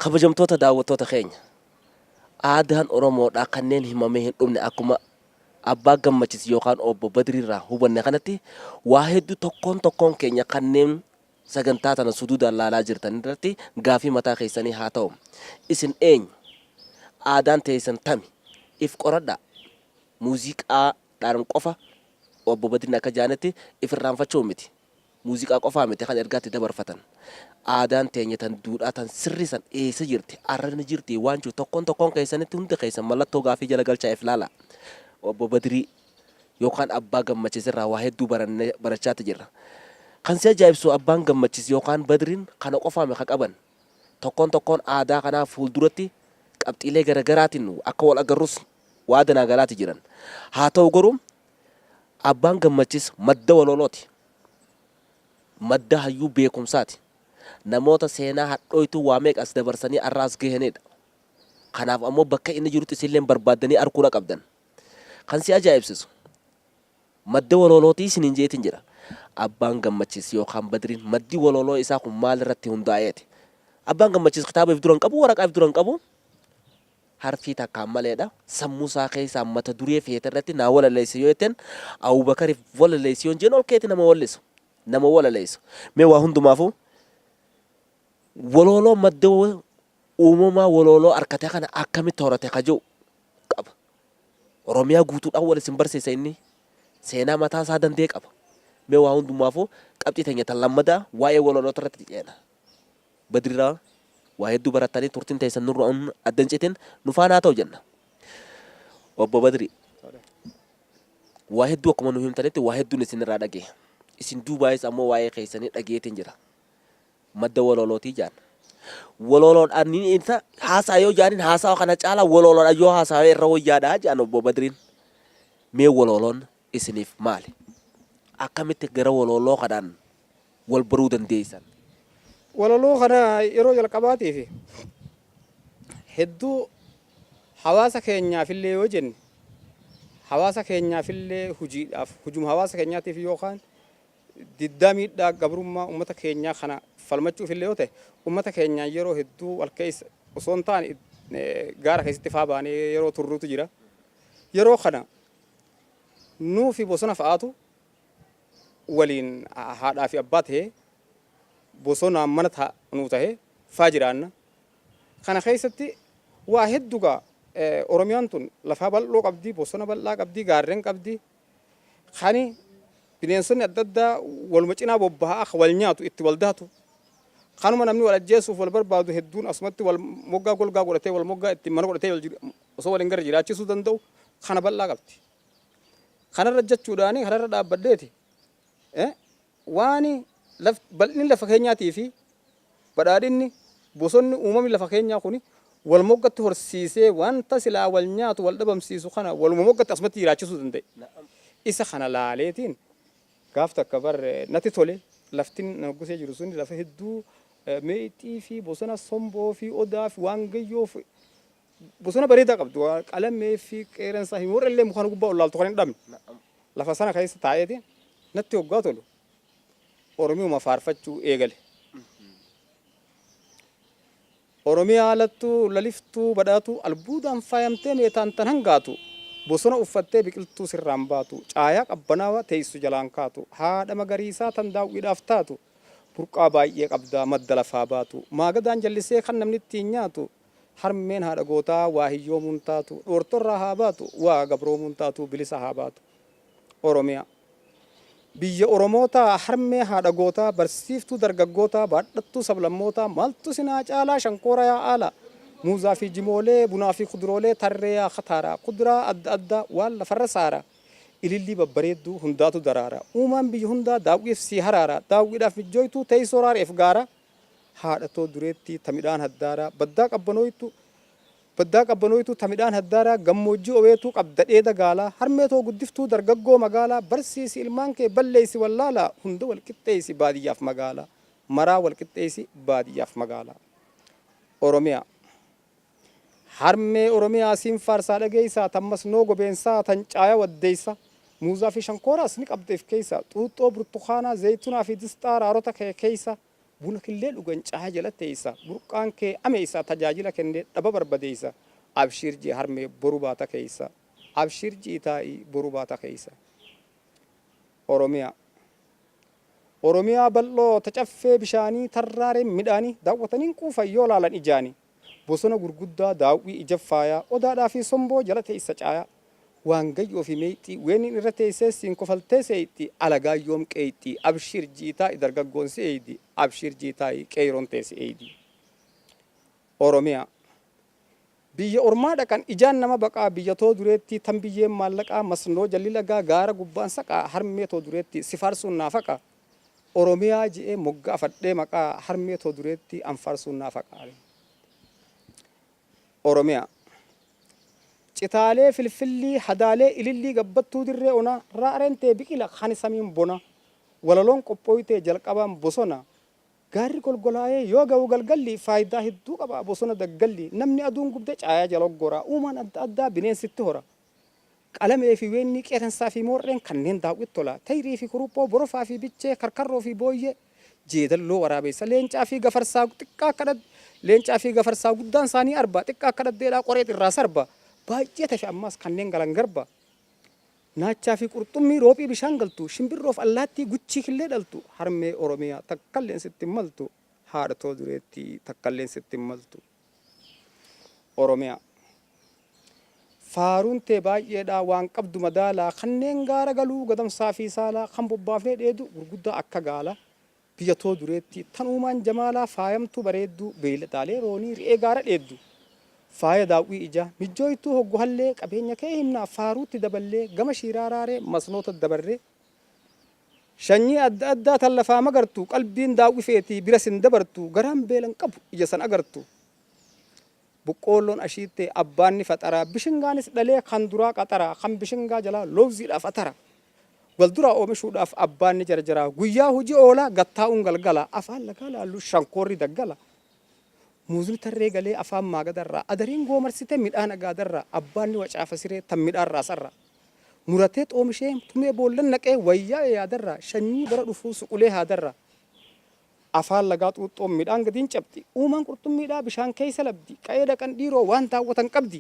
kabajamtoota daawwattoota keenya aadaan oromoodhaa kanneen himamee hin dhumne akkuma abbaa gammachis yookaan obbo Badriirraa hubanne kanatti waa hedduu tokkoon keenya kanneen sagantaa tana suduudhaan laalaa jirtan irratti gaafii mataa keessanii haa ta'u. Isin eenyu? Aadaan teessan tami? If qoradhaa. Muuziqaadhaan qofa obbo Badriin akka jaanetti if irraanfachuu miti. Muuziqaa qofaa miti kan ergaatti dabarfatan. Aadaan teenya tan duudhaa tan sirrisan eessa jirti? Arrana jirti waan jiru tokkoon keessanitti hundi keessan mallattoo gaafii jala galchaa'eef laala. Obbo Badrii yookaan abbaa gammachis irraa waa hedduu barachaatti jirra. Kan si ajaa'ibsu abbaan gammachis yookaan Badriin kana qofaame ka qaban. Tokkoon aadaa kanaa fuulduratti qabxiilee garaagaraatiin akka wal agarrus waa danaa galaatti jiran. Haa ta'u garuu abbaan gammachis madda walolooti. Madda hayyuu beekumsaati. Namoota seenaa hadhooytu waa meeqa as dabarsanii arraas gahanidha. Kanaaf ammoo bakka inni jirutti isillee barbaadanii arguudha qabdan. Kan si ajaa'ibsiisu madda walolootii isiniin jeetiin jira. Abbaan gammachis yookaan Badriin maddi waloloo isaa kun maal irratti hundaa'eeti? Abbaan gammachis kitaaba if duran qabu, waraqaa if duran qabu. Harfii takkaan maleedha. Sammuu isaa keessaa mata duree feete irratti naa walaleessi yoo jetteen Abubakariif walaleessi yoo jennu ol keeti nama wallisu. Nama walaleessu. Mee waa hundumaafuu waloloo madda uumamaa waloloo arkatee kana akkamitti horate kajuu qaba. Oromiyaa guutuudhaan wal isin barsiisa inni seenaa mataa isaa dandee qaba. Mee waa hundumaafuu qabxii teenya tan lammadaa waa'ee waloloota irratti dhiyeena. Badriirraa waa hedduu barattanii turtiin teessan nurra addan citin nufaanaa ta'u jenna. Obbo Badrii waa hedduu akkuma nu himtanitti waa hedduun isinirraa dhagee. Isin duubaayis ammoo waa'ee keessanii dhageetiin jira. Madda walolootii jaan. Waloloodhaan ni isa haasaa yoo jaanin haasaa kana caalaa waloloodhaan yoo haasaa irra wayyaadhaa jaan obbo Badriin. Mee waloloon isiniif maali? Akkamitti gara waloloo kanaan wal baruu dandeessan? Waloloo kana yeroo jalqabaatiif hedduu hawaasa keenyaafillee yoo jenne hawaasa keenyaafillee hojiidhaaf hujuma hawaasa keenyaatiif yookaan diddaa miidhaa gabrummaa uummata keenyaa kana falmachuufillee yoo ta'e uummata keenyaa yeroo hedduu wal keessa osoo hin taane gaara keessatti faa baanee yeroo turruutu jira. Yeroo kana nuu fi bosona fa'aatu waliin haadhaa fi abbaa ta'ee bosonaan mana nuu ta'ee faa jiraanna. Kana keessatti waa hedduugaa Oromiyaan tun lafaa bal'oo qabdi, bosona bal'aa qabdi, gaarreen qabdi. Kani bineensonni adda addaa waluma cinaa bobbahaa akka wal nyaatu itti wal daatu. Kanuma namni wal ajjeesuuf wal barbaadu hedduun asumatti wal moggaa golgaa godhatee wal moggaa itti mana godhatee osoo waliin gara jiraachisuu danda'u kana bal'aa qabdi. Kanarra jechuudhaani kanarra dhaabbaddeeti. Waan bal'inni lafa keenyaatii fi badhaadhinni bosonni uumamni lafa keenyaa kuni wal moggatti horsiisee wanta silaa wal nyaatu wal dhabamsiisu kana waluma moggatti asumatti jiraachisuu danda'e. Isa kana laaleetiin gaaf takka bar natti tole laftiin naggusee jiru sun lafa hedduu meexxii fi bosona somboo fi odaa fi waan gayyoo fi bosona bareedaa qabdu qalamee fi qeeransaa fi warrellee mukaan gubbaa olaaltu kan hin dhabne lafa sana keessa taa'eeti natti hoggaa tolu Oromiyuma faarfachuu eegale. Oromiyaa alattuu laliftuu badhaatu albuudaan faayamtee meetaan tan hangaatu bosona uffattee biqiltuu sirraan baatu caayaa qabbanaawaa teessu jalaan kaatu haadha magariisaa tan daawwiidhaaf taatu burqaa baay'ee qabdaa madda lafaa baatu maagadaan jallisee kan namni ittiin nyaatu harmeen haadha gootaa waa hiyyoomuun taatu dhoortorraa haa baatu waa gabroomuun taatu bilisa haa baatu. Oromiyaa biyya Oromoota harmee haadha gootaa barsiiftuu dargaggoota baadhattuu sablammootaa maaltu sinaa caalaa shankoora yaa aala muuzaa fi jimoolee bunaa fi kuduroolee tarree yaa khataara kuduraa adda addaa waan lafarra saara ilillii babbareedduu hundaatu daraara uumaan biyya hundaa daawwiif si haraara daawwiidhaaf mijjooytuu teessoo raareef gaara haadhatoo dureetti tamidhaan haddaara baddaa qabbanooytuu tamidhaan haddaara gammoojjii oweetuu qabda dheeda gaalaa harmeetoo guddiftuu dargaggoo magaalaa barsiisi ilmaan kee balleessi wallaalaa hunda walqixxeessi baadiyyaaf magaalaa maraa walqixxeessi baadiyyaaf magaalaa. Oromiyaa harmee Oromiyaa siin faarsaa dhageessaa tammas noo gobeensaa tan caayaa waddeessa muuzaa fi shankooraas ni qabdeef keessa xuuxxoo burtukaanaa zaytunaa fi disxaa raarota kee keessa buna killee dhugan caa jala teessa burqaan kee ameessa tajaajila kennee dhaba barbadeessa abshir jee harmee boru baata keessa abshir jee taa'ii boru baata keessa oromiyaa oromiyaa bal'oo tacaffee bishaanii tarraaree midhaanii daawwataniin quufan yoo laalan ijaanii bosona gurguddaa daawwii ija faayaa odaadhaa fi somboo jala teessa caayaa waan gayyoo fi meexxii ween irra teessee siin kofaltee seeyitti alagaa yoom qeeyxii abshir jiitaa dargaggoon seeyidi abshir jiitaa qeeroon teessi eeyidi oromiyaa biyya ormaa dhaqan ijaan nama baqaa biyya too dureetti tan biyyeen maallaqaa masnoo jalli lagaa gaara gubbaan saqaa harmee too dureetti sifaarsuun naafaqa oromiyaa je'ee moggaa fadhee maqaa harmee too dureetti anfaarsuun naafaqaa oromiyaa citaalee filfillii hadaalee ilillii gabbattuu dirree onaa raarentee biqila kan samiin bona walaloon qophooytee jalqabaan bosona gaarri golgolaayee yoo ga'u galgalli faayidaa hedduu qaba bosona daggalli namni aduun gubdee caayaa jaloggoraa uumaan adda addaa bineensitti hora qalamee fi weenni qeeransaa fi moorreen kanneen daawwitti tola tayrii fi kuruphoo borofaa fi bichee karkarroo fi booyyee jeedalloo waraabessa leencaa fi gafarsaa xiqqaa akka leencaa fi gafarsaa guddaan isaanii arba xiqqaa akka dhaddeedhaa qoree irraa sarba baay'ee tafe ammas kanneen galan garba naachaa fi qurxummii roophii bishaan galtu shimbirroof allaattii guchii killee dhaltu harmee oromiyaa takkalleen sitti maltu haadhatoo dureetti takkalleen sitti maltu oromiyaa faaruun tee baay'eedhaa waan qabdu madaalaa kanneen gaara galuu gadamsaa fi saalaa kan bobbaafnee dheedu gurguddaa akka gaala biyya too dureetti tan uumaan jamaalaa faayamtuu bareedduu beeladaalee roonii ri'ee gaara dheeddu faaya daawwii ija mijjooytuu hoggu hallee qabeenya kee himnaa faaruutti daballee gama shiiraaraaree masnoota dabarree shanyii adda addaa tan lafaa magartu qalbiin daawwi feetii bira sin dabartu garaan beelan qabu ija san agartu buqqoolloon ashiittee abbaanni faxaraa bishingaanis dhalee kan duraa qaxaraa kan bishingaa jalaa loowziidhaaf atara walduraa oomishuudhaaf abbaanni jarjaraa guyyaa hojii oolaa gattaa'uun galgala afaan lagaa laallu shankoorri daggala muuzni tarree galee afaan maagadarraa adariin goomarsite midhaan agaadarraa abbaanni wacaafa siree tan midhaan raasarraa muratee xoomishee tumee boollan naqee wayyaa yaadarraa shanyii bara dhufuu suqulee haadarraa afaan lagaa xuuxxoon midhaan gadiin cabdi uumaan qurxummiidhaa bishaan keessa labdi qa'ee dhaqan dhiiroo waan daawwatan qabdi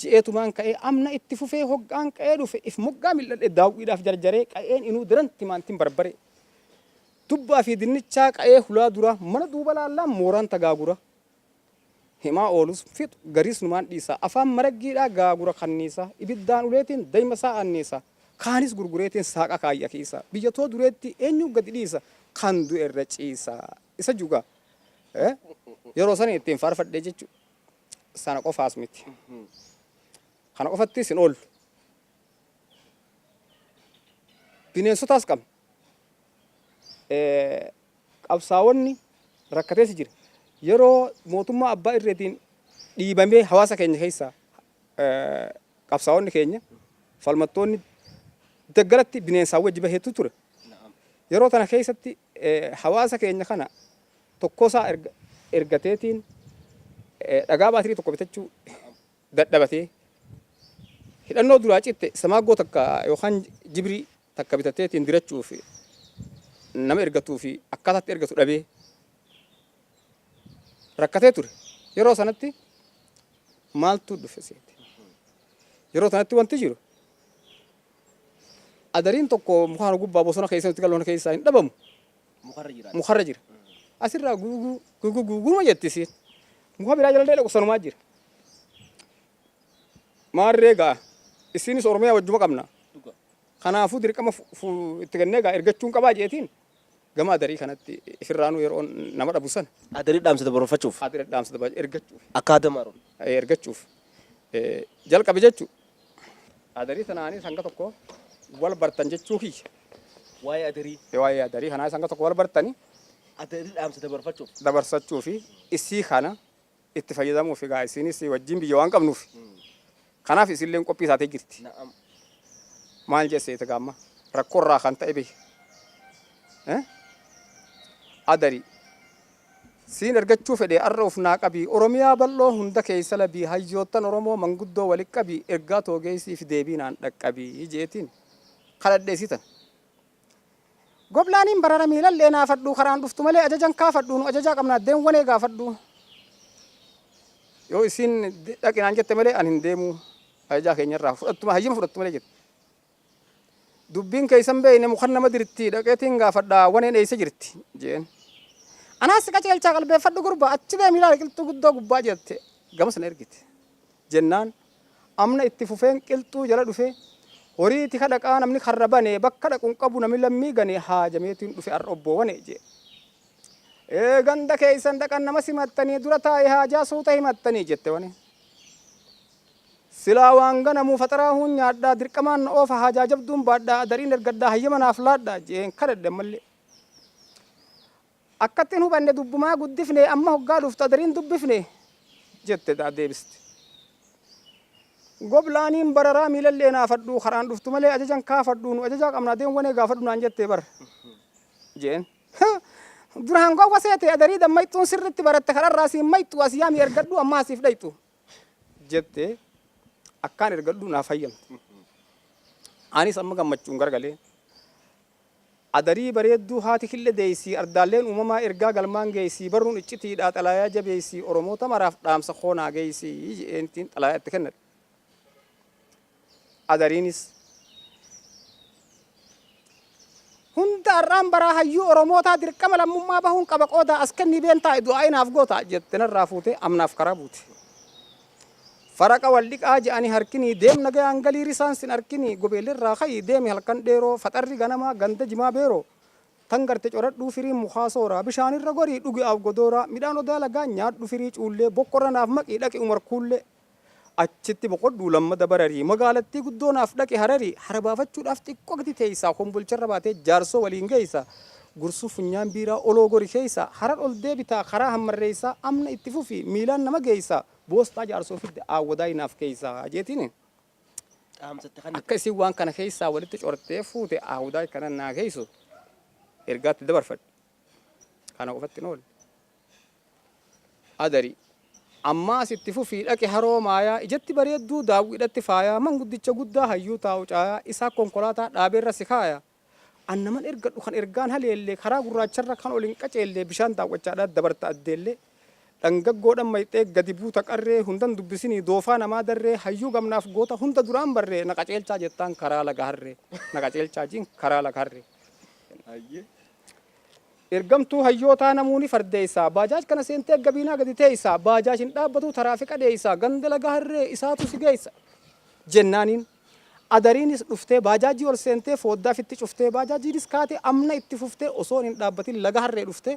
ji'eetumaan ka'ee amna itti fufee hoggaan qa'ee dhufe if moggaa mil'adhe daawwiidhaaf jarjaree qa'een inuu diran timaantiin barbare dubbaa fi dinnichaa qa'ee hulaa dura mana duuba laallaan mooraan tagaagura himaa oolus fixu gariis numaan dhiisa afaan maraggiidhaa gaagura kanniisa ibiddaan uleetiin dayma isaa anniisa kaanis gurgureetiin saaqa kaayya keessa biyya too dureetti eenyu gadi dhiisa kan du'e irra ciisa isa juga yeroo sana ittiin faarfadhee jechuudha sana qofaas miti kana qofatti sin oolu bineensotaas qabna qabsaawonni rakkatees jira yeroo mootummaa abbaa irreetiin dhiibamee hawaasa keenya keessaa qabsaawonni keenya falmattoonni daggalatti bineensaan wajji baheetu ture yeroo tana keessatti hawaasa keenya kana tokkosaa ergateetiin dhagaa baatirii tokko bitachuu dadhabatee hidhannoo duraa citte samaaggoo takka yookaan jibrii takka bitateetiin dirachuuf nama ergatuu fi akkaataatti ergatu dhabee rakkatee ture yeroo sanatti maaltu dhufe seete yeroo sanatti wanti jiru adariin tokko mukaan gubbaa bosona keessatti galoona keessaa hin dhabamu mukarra jira asirraa guguuma jettisiin muka biraa jala dheedha qusanumaa jira maarree gaa isinis oromiyaa wajjuma qabna kanaafuu dirqama itti kennee gaa ergachuun qabaa jeetiin gama adarii kanatti ifirraanuu yeroo nama dhabu sana adarii dhaamsa dabarfachuuf adarii dhaamsa ergachuuf akka adamaaru ergachuuf jalqabe jechuu adarii sanaanis hanga tokko wal bartan jechuu kiyya waa'ee adarii kanaa hanga tokko wal bartanii adarii dhaamsa dabarfachuu fi isii kana itti fayyadamuuf egaa isinis wajjin biyya waan qabnuuf kanaaf isilleen qophii isaatee jirti maal jessee gaamma rakkoorraa kan ta'e behe adarii siin ergachuu fedhe arra uf naa qabii oromiyaa bal'oo hunda keessa labii hayyoottan oromoo manguddoo walitti qabii ergaa toogeessiif deebii naan dhaqqabii jeetiin kadhadheessitan Goblaaniin barara miilallee naafadhu karaan dhuftu malee ajajan kaafadhu nu ajajaa qabnaa deemwanee gaafadhu. Yoo isin dhaqinaan jette malee ani hin deemu ajajaa keenyarraa fudhattuma hayyama fudhattu malee jette. Dubbiin keessan beeyne mukan nama dirti dhaqeetiin gaafadhaa waneen eessa jirti jeen. Anaas qaceelchaa qalbeeffadhu gurba achi deemi ilaali qilxuu guddoo gubbaa jette gama sana ergite. Jennaan amna itti fufeen qilxuu jala dhufee horiiti kadhaqaa namni karra banee bakka dhaquun qabu namni lammii ganee haajameetiin dhufe arra obboowwane jee. Ganda keessan dhaqan nama simattanii dura taa'ee haajaa suuta himattanii jette wane. Silaa waan ganamuu faxaraa hun nyaadhaa dirqamaan na oofa haajaa jabduun baadhaa adariin ergaddaa hayyama naaf laadhaa jeen kadhadhe mallee. Akkattiin hubanne dubbumaa guddifne amma hoggaa dhuftu adariin dubbifne jette deebiste. Goblaaniin bararaa miilallee naafadhu karaan dhuftu malee ajajan kaafadhu nu ajajaa qabnaa deemwanee gaafadhu naan jettee bar jeen. Duraan gowwa seete adarii dammayxuun sirritti baratte kararraa siin mayxu asii yaami ergadhu ammaa asiif dhayxu jette akkaan ergadhu naaf hayyamte. Anis amma gammachuun gargalee adarii bareedduu haati kille deeysii ardaalleen uumamaa ergaa galmaan geeysii barruun iccitiidhaa xalaayaa jabeeysii oromoota maraaf dhaamsa koonaa geeysii jeentiin xalaayaa itti kennadhe. Adariinis hunda arraan baraa hayyuu oromootaa dirqama lammummaa bahuun qaba qoodaa as kennii beentaa du'aa inaaf goota jette narraa fuute amnaaf karaa buute. Faraqa wal dhiqaa je'anii harkinii deem nagayaan galii risaan sin harkinii gobeellerraa kayi deemi halkan dheeroo faxarri ganamaa ganda jimaa beeroo tan garte coradhuu firii mukaa sooraa bishaanirra gorii dhugi af godooraa midhaan odaa lagaa nyaadhu firii cuullee bokkorra naaf maqii dhaqi umarkuullee. Achitti boqodhuu lammada bararii magaalattii guddoo naaf dhaqe hararii hara baafachuudhaaf xiqqoo gati teeysaa kombolcharra baatee jaarsoo waliin geeysa gursuu funyaan biiraa oloo gori keeysa harar ol deebitaa karaa hammarreeysaa amna itti fufi miilaan nama geeysa boostaa jaarsoo fidde daawwadhaa naaf keeysaa jeetiin. Akka isin waan kana keeysaa walitti cortee fuute daawwadhaa kana naa keeysu ergaatti dabarfadhe kana qofatti noole. Adarii. Ammaas itti fufii dhaqe haroo maayaa ijatti bareedduu daawwidhatti faayaa manguddicha guddaa hayyuu taa'u caayaa isaa konkolaataa dhaabeerra si kaaya. Annaman ergadhu kan ergaan haleellee karaa gurraacharra kan olin qaceellee bishaan daawwachaadhaa dabarta addeellee. Dhangaggoodhaan mayxee gadi buuta qarree hundan dubbisinii doofaa namaa darree hayyuu gamnaaf goota hunda duraan barree na qaceelchaa jettaan karaa laga harree na qaceelchaa jiin karaa laga harree. Ergamtuu hayyootaa namuuni fardeeysaa baajaaj kana seentee gabiinaa gadi teeysaa baajaajin dhaabbatu taraafiqa dheeysaa ganda laga harree isaatu si geeysa jennaaniin. Adariinis dhuftee baajaajii ol seentee fooddaaf itti cuftee baajaajiinis kaatee amna itti fuftee osoon hin dhaabbatin laga harree dhuftee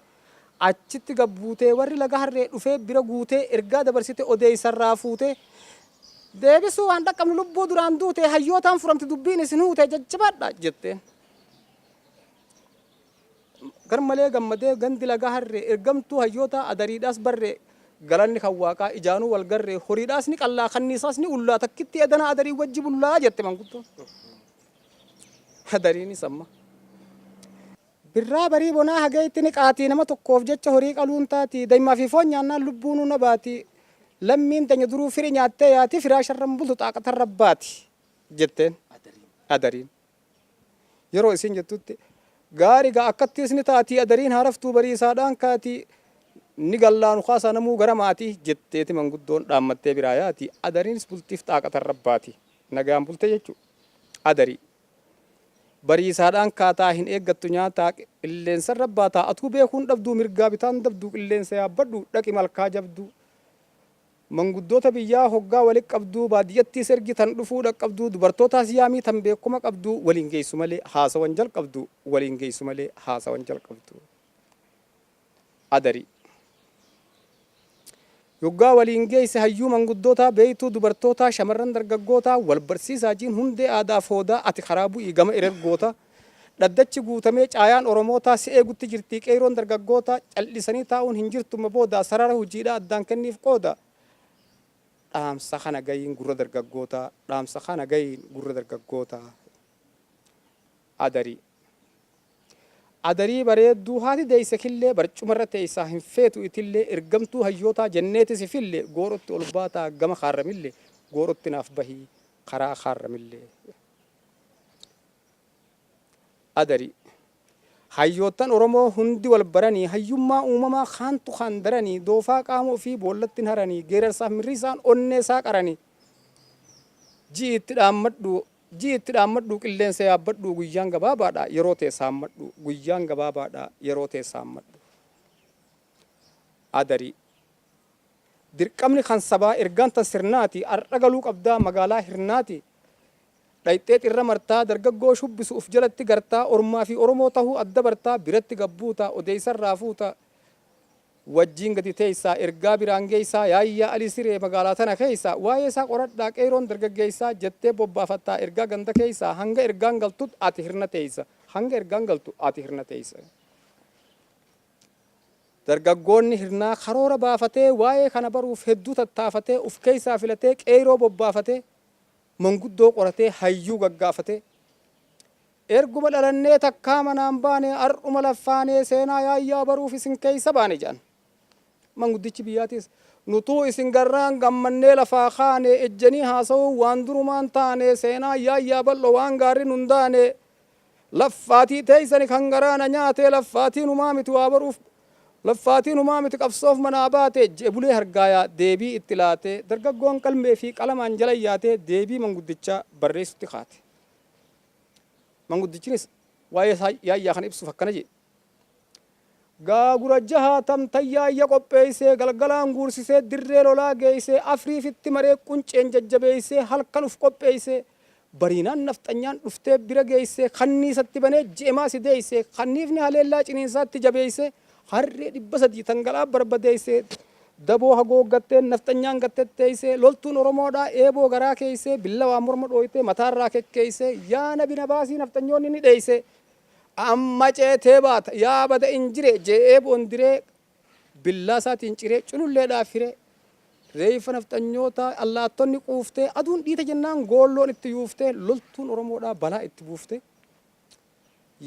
achitti gabbuutee warri laga harree dhufee bira guutee ergaa dabarsite odeeysarraa fuutee deebisuu waan dhaqqabnu lubbuu duraan duutee hayyootaan furamti dubbiin isin huutee jajjabaadha jetteen. Garmalee gammadee gandi laga harree ergamtuu hayyootaa adariidhaas barree galanni kan waaqaa ijaanuu wal garree horiidhaas ni qallaa kanniisaas ni ullaa takkitti edana adarii wajji bullaa jette manguddoon. Adariinis amma birraa barii bonaa hageetti ni qaatii nama tokkoof jecha horii qaluun taati daa'imaa fi foon nyaannaan lubbuun na baati lammiin teenya duruu firii nyaattee yaati firaa sharran bultu xaaqatarra baati jetteen. Adariin yeroo isin jettutti gaari gaa akkattis ni taati adariin haraftuu barii isaadhaan kaati ni gallaanu kaasaa namuu gara maatii jetteeti manguddoon dhaammattee biraa yaati. Adariinis bultiif xaaqatarra baati nagaan bulte jechuu. Adarii barii isaadhaan kaataa hin eeggattu nyaataa qilleensarra baataa atuu beekuun dhabduu mirgaa bitaan dabduu qilleensa yaabbadhu dhaqi malkaa jabduu. Manguddoota biyyaa hoggaa walitti qabduu baadiyyattiis ergitan dhufuu dhaqqabduu dubartootaas yaamii tan beekuma qabduu waliin geessu malee haasawan jalqabduu waliin geessu malee haasawan jalqabduu. Adarii yoggaa waliin geesse hayyuu manguddootaa beeytuu dubartootaa shamarran dargaggootaa wal barsiisaa jiin hundee aadaa foodaa ati karaa bu'ii gama ergoota dhaddachi guutamee caayaan oromootaa si eegutti jirtii qeeroon dargaggootaa callisanii taa'uun hin jirtuma booda sarara hojiidhaa addaan kenniif qooda. Dhaamsa kana gayiin gurra dargaggootaa dhaamsa kana gayiin gurra dargaggootaa. Adarii Adarii bareedduu haati deeyse killee barcumarra teeysaa hin feetu itillee ergamtuu hayyootaa jenneetis ifillee goorotti ol baataa gama kaarramillee goorotti naaf bahii karaa kaarramillee. Adarii Hayyoottan Oromoo hundi wal baranii hayyummaa uumamaa kaantu kan daranii doofaa qaamoo fi boollatti haranii geerarsaaf mirri isaan onnee isaa qaranii ji'i itti dhaammadhu qilleensa yaabbadhu guyyaan gabaabaadha yeroo teessaa hammadhu guyyaan gabaabaadha yeroo teessaa hammadhu. Adarii dirqamni kan sabaa ergaan tan sirnaati har'a galuu qabdaa magaalaa hirnaati. Dhayxee irra martaa dargaggoo shubbisu uf jalatti gartaa ormaa fi oromoo tahuu adda bartaa biratti gabbuuta odeessarraa fuuta wajjiin gadi teessaa ergaa biraan geessaa yaayyaa alii siree magaalaa tana keessa waa'ee isaa qoradhaa qeeroon dargaggeessaa jettee bobbaafattaa ergaa ganda keessa hanga ergaan galtu ati hirna teessa hanga ergaan galtu ati hirna teessa. Dargaggoonni hirnaa karoora baafatee waa'ee kana baruuf hedduu tattaafatee uf keessaa filatee qeeroo bobbaafatee manguddoo qoratee hayyuu gaggaafatee erguma dhalannee takkaa manaan baane har'uma laffaanee seenaa yaayyaa baruuf isin keessa baane jedhan. Manguddichi biyyaatis nutuu isin garraan gammannee lafaa kaane ejjanii haasa'uu waan durumaan taane seenaa yaayyaa bal'oo waan gaarii nun daane laffaatii teessani kan garaana nyaate laffaatiin humaa miti waa baruuf laffaatiin humaa miti qabsoof manaa baate jebulee hargaayaa deebii itti laate dargaggoon qalmee fi qalamaan jala yaate deebii manguddichaa barreessutti kaate. Manguddichinis waa'ee yaayyaa kana ibsuuf akkana jedhe. Gaagura jahaa tamtayyaayya qopheessee galgalaan guursisee dirree lolaa geessee afriifitti maree qunceen jajjabeessee halkan uf qopheessee bariinaan nafxanyaan dhuftee bira geessee kanniisatti banee jeemaa si deessee kanniifni haleellaa ciniinsaatti jabeessee harree 300 tangalaa barbadeessee daboo hagooggattee nafxanyaan gattetteessee loltuun Oromoodhaa eeboo garaa keessee billawaa morma dhooytee mataarraa kekkeessee yaa nabi nabaasii nafxanyoonni ni dheessee amma ceetee baata yaa bada injire jee eeboon diree billaa isaatiin ciree culuulleedhaaf firee reeffa nafxanyoota allaattonni quuftee aduun dhiita jennaan goolloon itti yuuftee loltuun Oromoodhaa balaa itti buuftee.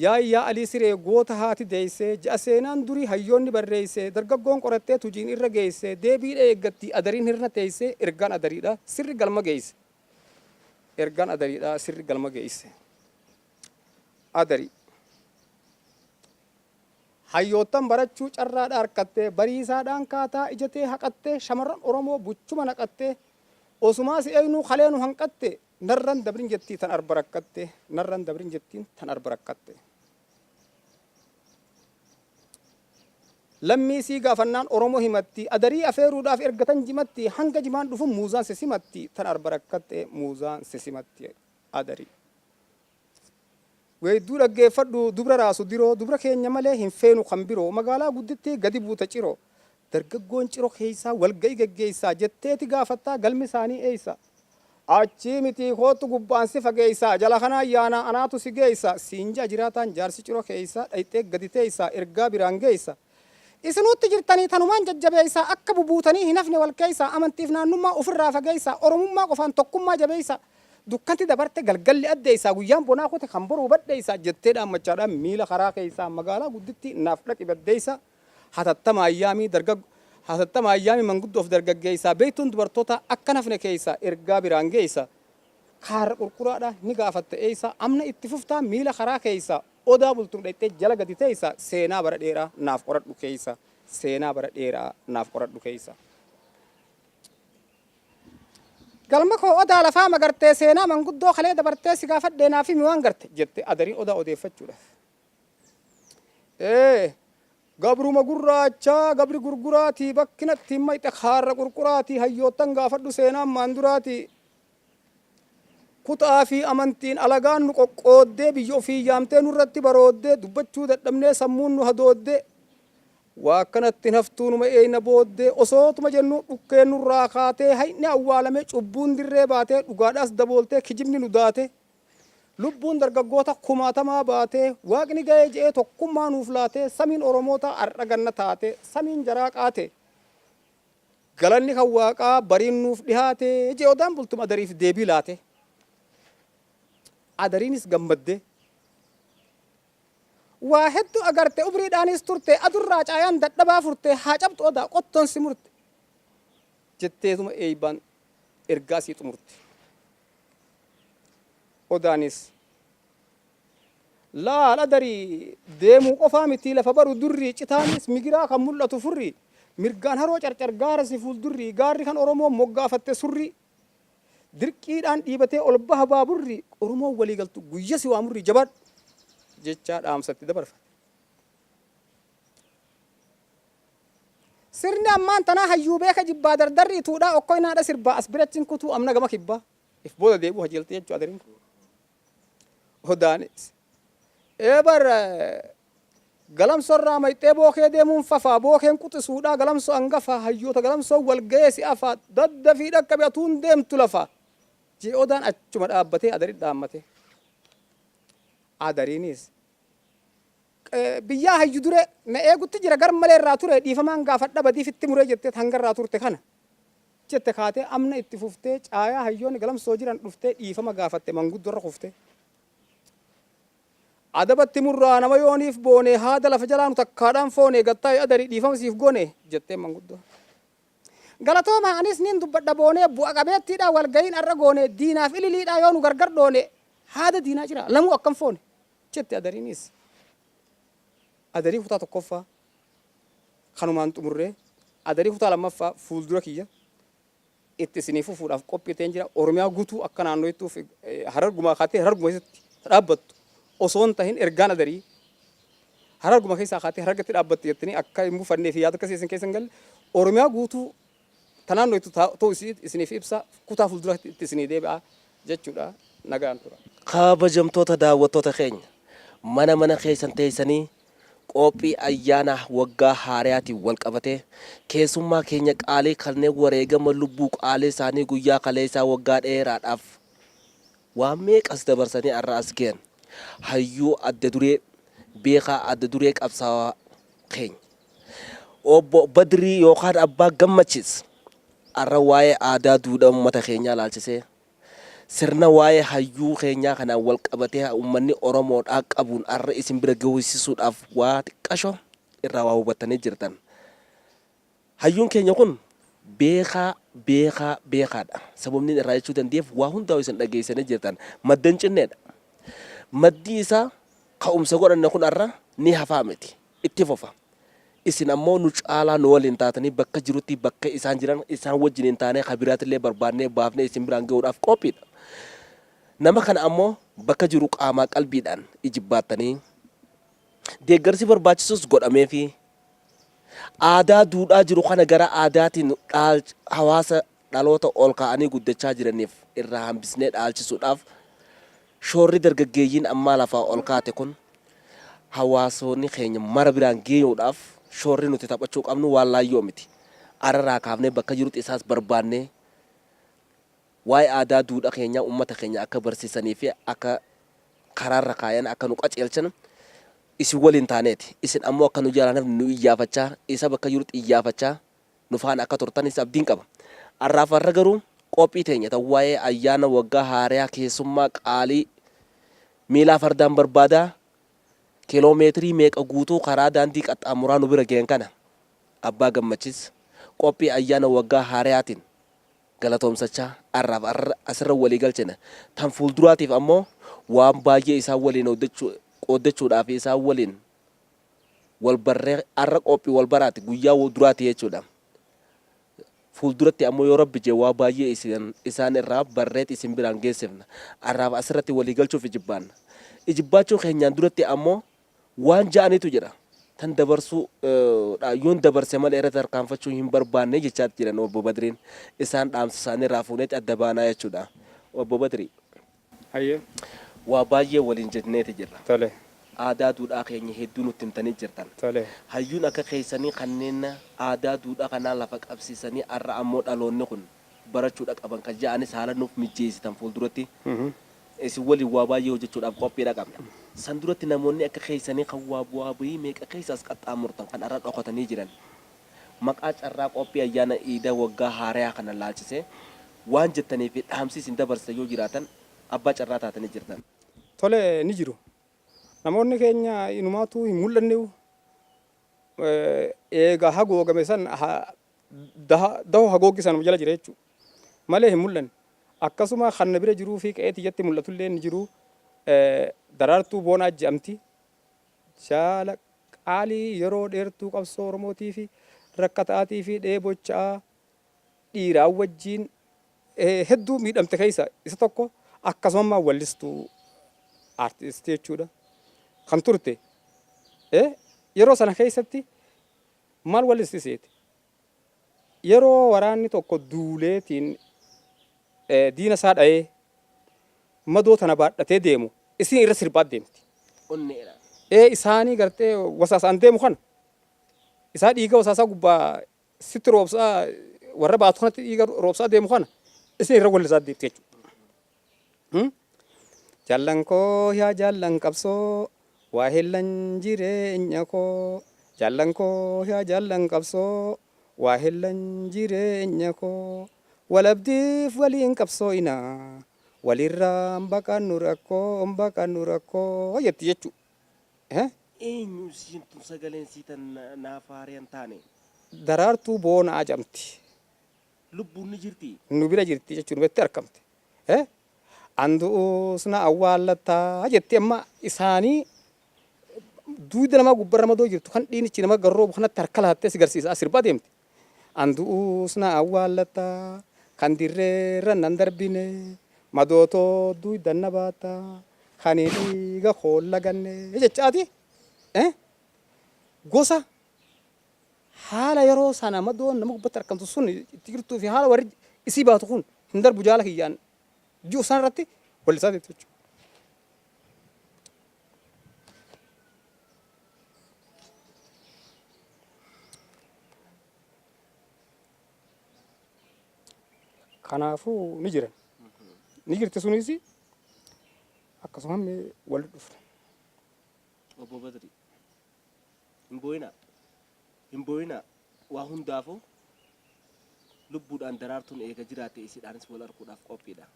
Yaayyaa alii siree goota haati deessee ja'a seenaan durii hayyoonni barreessee dargaggoon qorattee tujiin irra geessee deebiidha eeggatti adariin hirna teessee ergaan adariidha sirri galma geesse. Ergaan adariidha sirri galma geesse. Adarii hayyoottan barachuu carraadha harkattee bariisaadhaan kaataa ijatee haqattee shamarran Oromoo buchuma naqattee osumaa si eegnuu kaleenu hanqatte narran dabrin jettii tan arba rakkatte narran dabrin jettiin tan arba rakkatte. Lammii sii gaafannaan Oromoo himatti adarii afeeruudhaaf ergatan jimatti hanga jimaan dhufu muuzaan se simatti tan arba rakkatte muuzaan se simatti adarii. Weedduu dhaggeeffadhu dubra raasu diroo dubra keenya malee hin feenu kan biroo magaalaa gudditti gadi buuta ciroo dargaggoon ciroo keessaa walga'ii geggeessaa jetteeti gaafattaa galmi isaanii eessa. Achii miti kootu gubbaan si fageessaa jala kana ayyaana anaatu si geessa siinja jiraataan jaarsi ciroo keessa dhayxee gadi teessa ergaa biraan geessa. Isinuutti jirtanii tanumaan jajjabeessaa akka bubuutanii hin hafne wal keessa amantiif naannummaa ofirraa fageessaa oromummaa qofaan tokkummaa jabeessaa. Dukkanti dabarte galgalli addeessaa guyyaan bonaa kote kan boruu baddeessaa jettee dhaammachaadhaan miila karaa keessaa magaalaa gudditti naaf dhaqi baddeessaa hatattama ayyaami manguddoof dargaggeessaa beektuun dubartoota akka nafne keessaa ergaa biraan geessa kaarra qurquraadhaan ni gaafatte eessa amna itti fuftaa miila karaa keessaa odaa bultuun dhayxee jala gadi teessa seenaa bara dheeraa naaf qoradhu keessa seenaa bara dheeraa naaf qoradhu keessa. Galma koo odaa lafaa magartee seenaa manguddoo kalee dabartee si gaafadhee naaf himi waan garte jette adarii odaa odeeffachuudhaaf. Gabruma gurraachaa gabri gurguraatii bakkinatti mayxe kaarra qurquraatii hayyoottan gaafadhu seenaan maanduraatii. Kutaa fi amantiin alagaan nu qoqqooddee biyya ofii yaamtee nurratti barooddee dubbachuu dadhabnee sammuun nu hadooddee. Waa akkanatti naftuu numa eeyna booddee osootuma jennu dhukkeen nurraa kaatee hayni awwaalame cubbuun dirree baatee dhugaadhaas dabooltee kijibni nu daate. Lubbuun dargaggoota kumaatamaa baatee waaqni ga'ee je'ee tokkummaa nuuf laatee samiin Oromoota har'a ganna taate samiin jaraa qaate. Galanni kan waaqaa bariin nuuf dhihaate je'odaan bultum adariif deebii laate. Adariinis gammaddee. Waa hedduu agarte umriidhaanis turte adurraa caayaan dadhabaa furte haa cabxu odaa qottoon si murte jetteetuma eeybaan ergaa sii xumurte. Odaanis laala darii deemuu qofaa miti lafa baru durrii citaanis migiraa kan mul'atu furrii mirgaan haroo carcar gaara si fuuldurrii gaarri kan oromoo moggaafatte surrii dirqiidhaan dhiibatee ol baha baaburrii oromoo walii galtu guyya si waamurrii jabaadhu jechaa dhaamsatti dabarfate. Sirni ammaan tanaa hayyuu beeka jibbaa dardarrii tuudhaa okkoynaadha sirbaa as birachiin kutuu amna gama kibbaa if booda deebi'u hajeelte jechuu adariin kun. Hodaanis. Eebar galamsorraa mayxee bookee deemuun fafaa bookeen quxisuudhaa galamso angafaa hayyoota galamsoo walga'ee si afaa daddafii dhaqqabe atuun deemtu lafaa. Odaan achuma dhaabbatee adarii dhaammate. Adariinis biyyaa hayyu dure na eegutti jira gar malee irraa ture dhiifamaan gaafadha badiif itti muree jettee hangarraa turte kana. Jette kaatee amna itti fuftee caayaa hayyoonni galamsoo jiran dhuftee dhiifama gaafatte manguddorra kuftee. Adabatti murraa nama yooniif boonee haada lafa jalaanu takkaadhaan foonee gattaa'e adarii dhiifama siif goone jettee manguddoo. Galatooma anis nin dubbadha boonee bu'a qabeettiidhaa walga'iin arra goone dinaaf ililiidhaa yoo nu gargar dhoone haada diinaa jira lamuu akkam foone jette adariinis. Adarii kutaa tokkoffaa kanumaan xumurree adarii kutaa lammaffaa fuuldura kiyya itti isinii fufuudhaaf qophiiteen jira oromiyaa guutuu akka naannoo ittuuf harargumaa kaatee hararguma keessatti dhaabbattu osoon tahin ergaan adarii hararguma keessaa kaatee harargatti dhaabbattu jettanii akka hin buufannee fi yaada akkasii isin keessa hin galle oromiyaa guutuu tanaannoo ittu ta'uu isiniif ibsa kutaa fuuldura itti isinii deebi'a jechuudha nagaan tura. Kabajamtoota daawwattoota keenya mana keessan teessanii qophii ayyaana waggaa haaraatiin wal qabatee keessummaa keenya qaalii kanneen wareegama lubbuu qaalii isaanii guyyaa kaleessaa waggaa dheeraadhaaf waan meeqas dabarsanii har'a as ga'an hayyuu adda duree beekaa adda duree qabsawaa keenya obbo Badrii yookaan abbaa gammachiis har'a waa'ee aadaa duudhaa uummata keenyaa ilaalchisee sirna waa'ee hayyuu keenyaa kanaan wal qabatee uummanni oromoodhaa qabuun har'a isin bira gahisiisuudhaaf waa xiqqasho irraa waa hubattanii jirtan. Hayyuun keenya kun beekaadha. Sababni irraa jechuu danda'eef waa hundaa isin dhageessanii jirtan maddan cinneedha. Maddi isaa ka'umsa godhanne kun har'a ni hafaa miti itti fufa. Isin ammoo nu caalaa nu waliin taatanii bakka jirutti bakka isaan jiran isaan wajjin hin taane kabiraatillee barbaadnee baafnee isin biraan gahuudhaaf qophiidha. Nama kana ammoo bakka jiru qaamaa qalbiidhaan ijibbaatanii deeggarsi barbaachisus godhamee fi aadaa duudhaa jiru kana gara aadaatiin hawaasa dhaloota ol ka'anii guddachaa jiraniif irraa hambisnee dhaalchisuudhaaf shoorri dargaggeeyyiin ammaa lafaa ol kaate kun hawaasonni keenya mara biraan geeyuudhaaf shoorri nuti taphachuu qabnu waan laayyoo miti. Ararraa kaafnee bakka jirutti isaas barbaannee waa'ee aadaa duudhaa keenya uummata keenya akka barsiisanii fi akka karaarra kaayan akka nu qaceelchan isin waliin taaneeti. Isin ammoo akka nu jaalanaaf nu iyyaafachaa isa bakka jirutti iyyaafachaa nu faana akka turtanis abdiin qaba. Har'aaf har'a garuu qophii teenya ta'u waa'ee ayyaana waggaa haaraa keessummaa qaalii miilaa fardaan barbaadaa kiiloomeetirii meeqa guutuu karaa daandii qaxxaamuraa nu bira ga'een kana abbaa gammachiis qophii ayyaana waggaa haaraatiin galatoomsachaa har'aaf har'a asirra walii galchina. Tan fuulduraatiif ammoo waan baay'ee isaan waliin qooddachuudhaaf isaan waliin wal barree har'a qophii wal baraati guyyaa duraati jechuudha. Fuulduratti ammoo yoo rabbi jee waa baay'ee isaan irraa barreet isin biraan geessifna. Har'aaf asirratti walii galchuuf ijibbaachuu keenyaan duratti ammoo waan ja'anitu jira. Tan dabarsuu yoon dabarse malee irratti harkaanfachuu hin barbaanne jechaatti jiran obbo Badriin isaan dhaamsa isaanii irraa fuunetti adda baanaa jechuudha. Obbo Badrii. Hayyee. Waa baay'ee waliin jenneeti jirra. Tole. Aadaa duudhaa keenya hedduu nutti himtanii jirtan. Tole. Hayyuun akka keessanii kanneen aadaa duudhaa kanaa lafa qabsiisanii har'a ammoo dhaloonni kun barachuudha qaban kan ja'anis haala nuuf mijeessitan fuulduratti. Isin waliin waa baay'ee hojjechuudhaaf qophiidha qabna. San duratti namoonni akka keessanii kan waa bu'aa bu'ii meeqa keessaas qaxxaamurtan kan har'a dhokatanii jiran. Maqaa carraa qophii ayyaana iida waggaa haaraa kana laalchisee waan jettanii fi dhaamsi isin dabarsa yoo jiraatan abbaa carraa taatanii jirtan. Tole ni jiru. Namoonni keenya inumaatu hin mul'anne eegaa hagoogame san dahoo hagooggisan jala jira jechuudha. Malee hin mul'anne. Akkasuma kan bira jiruu fi qe'ee tiyyatti mul'atullee ni jiru. daraartuu boonaa jedhamti. Shaala qaalii yeroo dheertuu qabsoo Oromootii fi rakkataatii fi dheebochaa dhiiraa wajjin hedduu miidhamte keessa isa tokko akkasuma wallistuu artistii jechuudha. Kan turte yeroo sana keessatti maal wallistiseeti? Yeroo waraanni tokko duuleetiin diina isaa dha'ee madoo tana baadhatee deemu isin irra sirbaa deemti. Isaanii gartee wasaasaan deemu kana isaa dhiiga wasaasaa gubbaa sitti roobsaa warra baatu kanatti dhiiga roobsaa deemu kana isin irra wallisaa deemti jechuudha. Jaallan koo yaa jaallan qabsoo waa hellan jireenya koo. Jaallan koo yaa jaallan qabsoo waa hellan jireenya koo. Walabdiif waliin qabsoo'inaa walirraa mbaqannu rakkoo jetti jechuudha. Eenyu siintu sagaleen siitan naafaariyan taane? Daraartuu boonaa jedhamti. Lubbuun ni jirti? Nu bira jirti jechuun nutti argamte. Andu'uus na awwaallataa jetti amma isaanii duuda nama gubbarra madoo jirtu kan dhiinichi nama garroobu kanatti harka laattee si garsiisaa sirbaa deemti. Andu'uus na awwaallataa kan dirreerra nan darbine madootoo duuda na baata kan dhiiga hoolla ganne jechaati. Gosa haala yeroo sana madoon nama gubbatti argamtu sun itti jirtuu fi haala warri isii baatu kun hin darbu jaala kiyyaan jiru sana irratti wallisaa deemtu jechuudha. Kanaafuu ni jiran. Ni jirti sunis akkasuma wal dhufne. Obbo Badri, hin boo'inaa waa hundaafuu lubbuudhaan daraartuun eega jiraate isiidhaanis wal arguudhaaf qophiidha.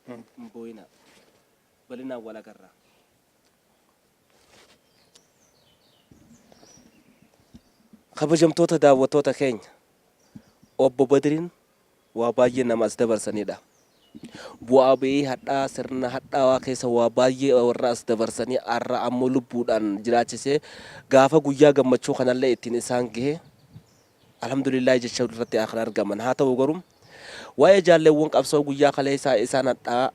Hin boo'inaa balinaan wal agarra. Kabajamtoota daawwattoota keenya, Obbo Badriin waa baay'ee namas dabarsanidha. Bu'aa ba'ii hadhaa sirna hadhaawaa keessa waa baay'ee warra as dabarsanii har'a ammoo lubbuudhaan jiraachisee gaafa guyyaa gammachuu kanallee ittiin isaan gahe alhamdulillah jecha irratti kan argaman. Haa ta'u garuu waa'ee jaalleewwan qabsoo guyyaa kaleessaa isaan hadhaa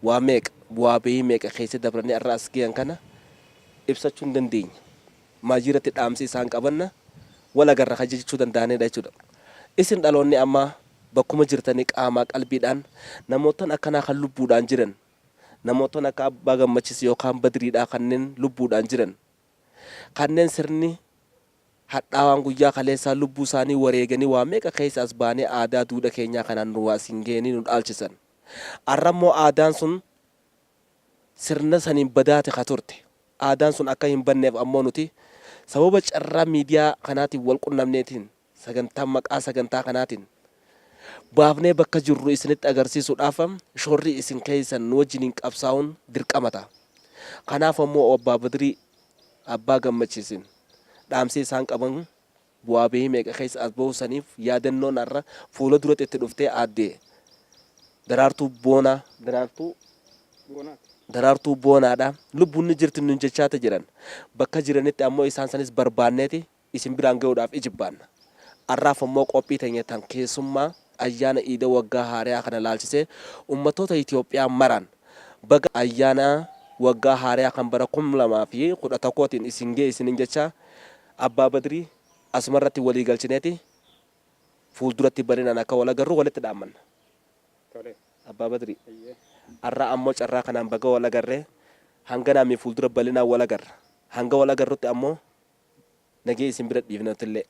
waa meeqa bu'aa ba'ii meeqa keessa dabranii har'a as gahan kana ibsachuu hin dandeenya. Maajiratti dhaamsi isaan qabanna wal agarra kan jechuu danda'anidha jechuudha. Isin dhaloonni ammaa bakkuma jirtanii qaamaa qalbiidhaan namootaan akkanaa kan lubbuudhaan jiran namootaan akka abbaa gammachiis yookaan badriidhaa kanneen lubbuudhaan jiran kanneen sirni hadhaawaan guyyaa kaleessaa lubbuu isaanii wareeganii waa meeqa keessa as baanee aadaa duudha keenyaa kanaan nu waasiin geenii nu dhaalchisan. Arrammoo aadaan sun sirna saniin badaate ka turte. Aadaan sun akka hin banneef ammoo nuti sababa carraa miidiyaa kanaatiin wal qunnamneetiin sagantaa maqaa sagantaa kanaatiin baafnee bakka jirru isinitti agarsiisuudhaaf shoorri isin keessan nu wajjiniin qabsaa'uun dirqamata. Kanaaf ammoo Abbaa Badrii abbaa gammachiisin dhaamsi isaan qaban bu'aa ba'ii meeqa keessa as ba'uu saniif yaadannoon har'a fuula duratti itti dhuftee aaddee daraartuu boonaadha. Lubbuun ni jirti nun jechaata jiran bakka jiranitti ammoo isaan sanis barbaanneeti isin biraan ga'uudhaaf ijibbaanna. Har'aaf ammoo qophii teenya tan keessummaa ayyaana iida waggaa haaraa kana laalchisee ummatoota Itoophiyaa maraan baga ayyaana waggaa haaraa kan bara 2011tiin isin ga'e isinin jecha Abbaa Badrii asumarratti walii galchineeti fuulduratti barinaan akka wal agarru walitti dhaammanna. Abbaa Badrii har'a ammoo carraa kanaan baga wal agarree hanga naamii fuuldura balinaan wal agarra. Hanga wal agarrutti ammoo nagee isin bira dhiifnattillee.